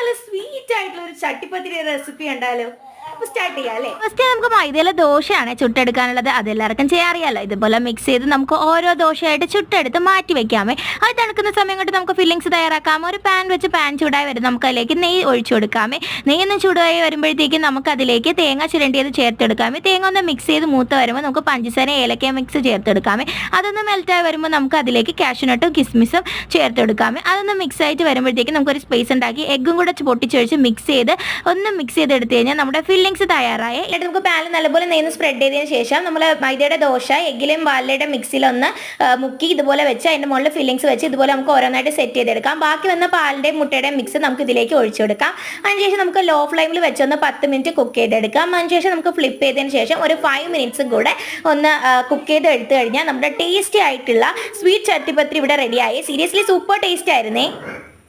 നല്ല സ്വീറ്റ് ആയിട്ടുള്ള ഒരു ചട്ടിപ്പത്തിരി റെസിപ്പി ഉണ്ടാലോ. സ്റ്റാർട്ട് ചെയ്യാം അല്ലേ. ഫസ്റ്റ് നമുക്ക് മൈദയിലെ ദോശയാണ് ചുട്ടെടുക്കാനുള്ളത്. അതെല്ലാവർക്കും ചെയ്യാറിയാലോ. ഇതുപോലെ മിക്സ് ചെയ്ത് നമുക്ക് ഓരോ ദോശയായിട്ട് ചുട്ടെടുത്ത് മാറ്റി വെക്കാമേ. അത് തണുക്കുന്ന സമയം കൊണ്ട് നമുക്ക് ഫില്ലിങ്സ് തയ്യാറാക്കാം. ഒരു പാൻ വെച്ച് പാൻ ചൂടായി വരും, നമുക്ക് അതിലേക്ക് നെയ്യ് ഒഴിച്ചു കൊടുക്കാമേ. നെയ്യൊന്ന് ചൂടായി വരുമ്പോഴത്തേക്കും നമുക്ക് അതിലേക്ക് തേങ്ങ ചിരണ്ടിയത് ചേർത്തെടുക്കാമേ. തേങ്ങ ഒന്ന് മിക്സ് ചെയ്ത് മൂത്ത് വരുമ്പോൾ നമുക്ക് പഞ്ചസാര ഏലക്ക മിക്സ് ചേർത്തെടുക്കാമേ. അതൊന്ന് മെൽറ്റായി വരുമ്പോൾ നമുക്ക് അതിലേക്ക് കാഷ്യൂനട്ടും കിസ്മിസും ചേർത്തെടുക്കാമേ. അതൊന്ന് മിക്സ് ആയിട്ട് വരുമ്പോഴത്തേക്കും നമുക്കൊരു സ്പേസ് ഉണ്ടാക്കി എഗ്ഗും കൂടെ പൊട്ടിച്ചൊഴിച്ച് മിക്സ് ചെയ്ത് ഒന്ന് മിക്സ് ചെയ്തെടുത്ത് കഴിഞ്ഞാൽ നമ്മുടെ ഫില്ലിങ്സ് തയ്യാറായി. എന്നിട്ട് നമുക്ക് പാനിൽ നല്ലപോലെ നെയ്ന്ന് സ്പ്രെഡ് ചെയ്തതിന് ശേഷം നമ്മൾ മൈദയുടെ ദോശ എഗ്ഗിലെയും പാലിലയുടെ മിക്സിലൊന്ന് മുക്കി ഇതുപോലെ വെച്ച് അതിൻ്റെ മുകളിൽ ഫില്ലിങ്സ് വെച്ച് ഇതുപോലെ നമുക്ക് ഓരോന്നായിട്ട് സെറ്റ് ചെയ്തെടുക്കാം. ബാക്കി വന്ന പാലിൻ്റെയും മുട്ടയുടെയും മിക്സ് നമുക്ക് ഇതിലേക്ക് ഒഴിച്ചു കൊടുക്കാം. അതിനുശേഷം നമുക്ക് ലോ ഫ്ലെയിമിൽ വെച്ചൊന്ന് 10 മിനിറ്റ് കുക്ക് ചെയ്തെടുക്കാം. അതിനുശേഷം നമുക്ക് ഫ്ലിപ്പ് ചെയ്തതിന് ശേഷം ഒരു 5 മിനിറ്റ്സും കൂടെ ഒന്ന് കുക്ക് ചെയ്ത് എടുത്തു കഴിഞ്ഞാൽ നമ്മുടെ ടേസ്റ്റി ആയിട്ടുള്ള സ്വീറ്റ് ചട്ടിപ്പത്തിരി ഇവിടെ റെഡിയായി. സീരിയസ്ലി സൂപ്പർ ടേസ്റ്റ് ആയിരുന്നേ.